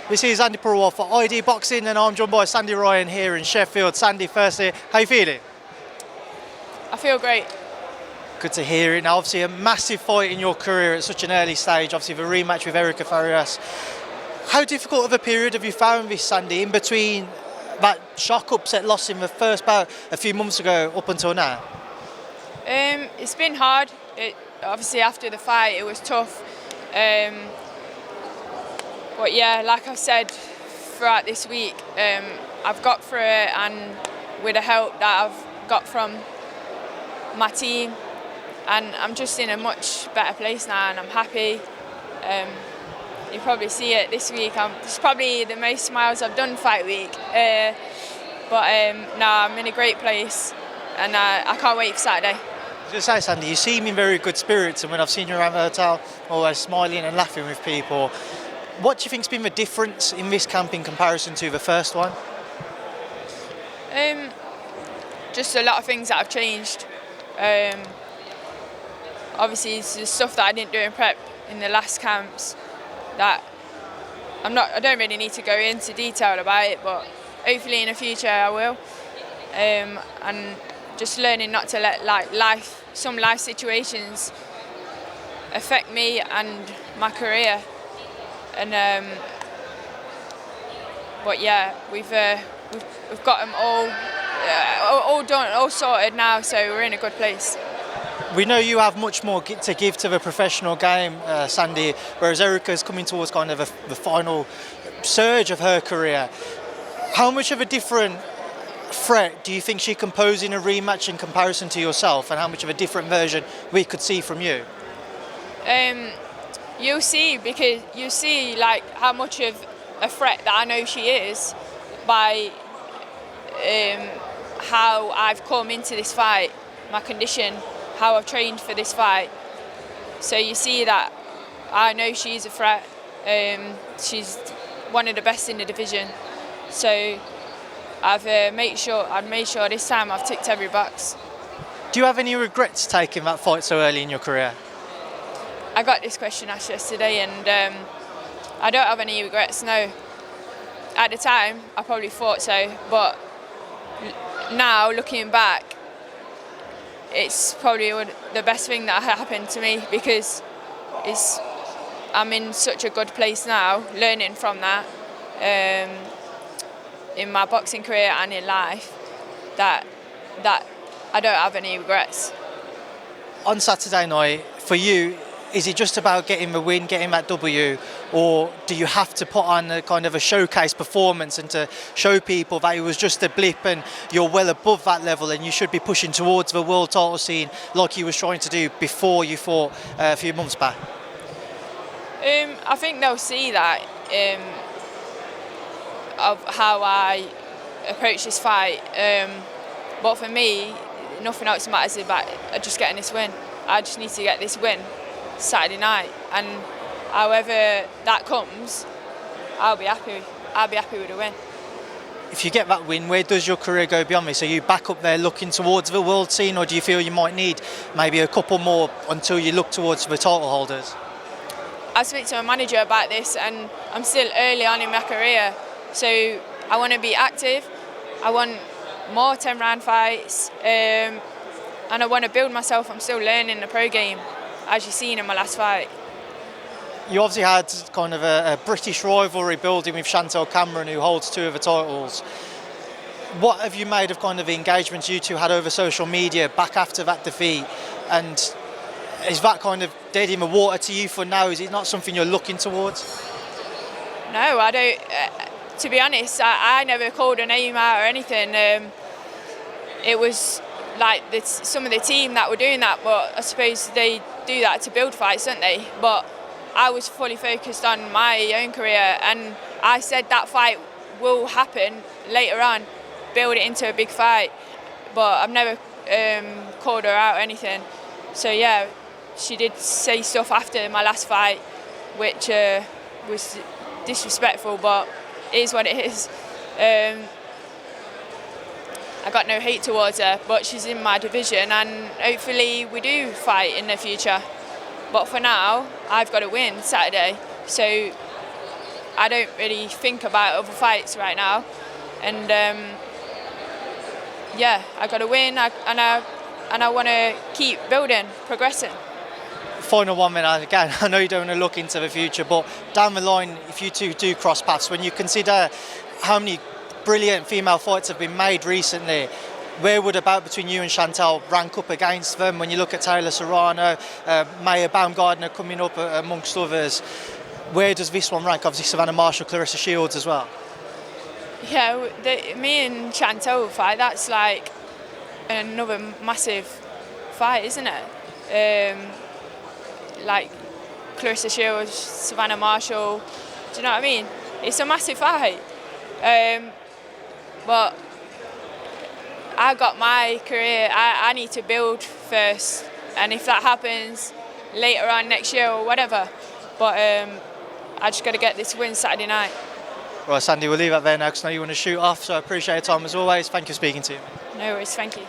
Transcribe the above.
This is Andi Purewal for ID Boxing, and I'm joined by Sandy Ryan here in Sheffield. Sandy, firstly, how you feeling? I feel great. Good to hear it. Now, obviously, a massive fight in your career at such an early stage. Obviously, the rematch with Erica Farias. How difficult of a period have you found this, Sandy, in between that shock upset loss in the first bout a few months ago up until now? It's been hard. Obviously, after the fight, it was tough. But yeah, like I said, throughout this week, I've got through it, and with the help that I've got from my team, and I'm just in a much better place now, and I'm happy. You probably see it this week. It's probably the most smiles I've done fight week. No, I'm in a great place, and I can't wait for Saturday. Just say, Sandy, you seem in very good spirits, and when I've seen you around the hotel, always smiling and laughing with people. What do you think's been the difference in this camp in comparison to the first one? Just a lot of things that have changed. Obviously, it's the stuff that I didn't do in prep in the last camps that I don't really need to go into detail about it, but hopefully in the future I will. And just learning not to let some life situations affect me and my career. And but yeah, we've got them all done, all sorted now, so we're in a good place. We know you have much more to give to the professional game, Sandy, whereas Erica's coming towards kind of the final surge of her career. How much of a different threat do you think she can pose in a rematch in comparison to yourself, and how much of a different version we could see from you? You'll see, because you see like how much of a threat that I know she is by how I've come into this fight, my condition, how I've trained for this fight. So you see that I know she's a threat. She's one of the best in the division. So I've made sure this time I've ticked every box. Do you have any regrets taking that fight so early in your career? I got this question asked yesterday, and I don't have any regrets, no. At the time, I probably thought so, but now, looking back, it's probably the best thing that happened to me, because I'm in such a good place now, learning from that, in my boxing career and in life, that I don't have any regrets. On Saturday night, for you, is it just about getting the win, getting that W, or do you have to put on a kind of a showcase performance and to show people that it was just a blip and you're well above that level and you should be pushing towards the world title scene like you was trying to do before you fought a few months back? I think they'll see that of how I approach this fight. But for me, nothing else matters about just getting this win. I just need to get this win Saturday night, and however that comes, I'll be happy. I'll be happy with the win. If you get that win, where does your career go beyond this? Are you back up there looking towards the world scene, or do you feel you might need maybe a couple more until you look towards the title holders? I speak to my manager about this, and I'm still early on in my career, so I want to be active. I want more 10-round fights, and I want to build myself. I'm still learning the pro game, as you've seen in my last fight. You obviously had kind of a British rivalry building with Chantelle Cameron, who holds 2 of the titles. What have you made of kind of the engagements you two had over social media back after that defeat? And is that kind of dead in the water to you for now? Is it not something you're looking towards? No, I don't. To be honest, I never called a name out or anything. It was like some of the team that were doing that, but I suppose they do that to build fights, don't they? But I was fully focused on my own career, and I said that fight will happen later on, build it into a big fight, but I've never called her out or anything. So yeah, she did say stuff after my last fight which was disrespectful, but it is what it is. I got no hate towards her, but she's in my division, and hopefully we do fight in the future. But for now, I've got to win Saturday, so I don't really think about other fights right now, and yeah, I got to win, and I want to keep building, progressing. Final one minute again. I know you don't want to look into the future, but down the line, if you two do cross paths, when you consider how many brilliant female fights have been made recently, where would about between you and Chantelle rank up against them? When you look at Taylor Serrano, Maya Baumgardner coming up amongst others, where does this one rank? Obviously Savannah Marshall, Clarissa Shields as well. Yeah, me and Chantelle fight, that's like another massive fight, isn't it? Like Clarissa Shields, Savannah Marshall, do you know what I mean? It's a massive fight. But I got my career, I need to build first, and if that happens later on next year or whatever, but I just got to get this win Saturday night. Right, Sandy, we'll leave that there now because I know you want to shoot off, so I appreciate your time as always. Thank you for speaking to me. No worries, thank you.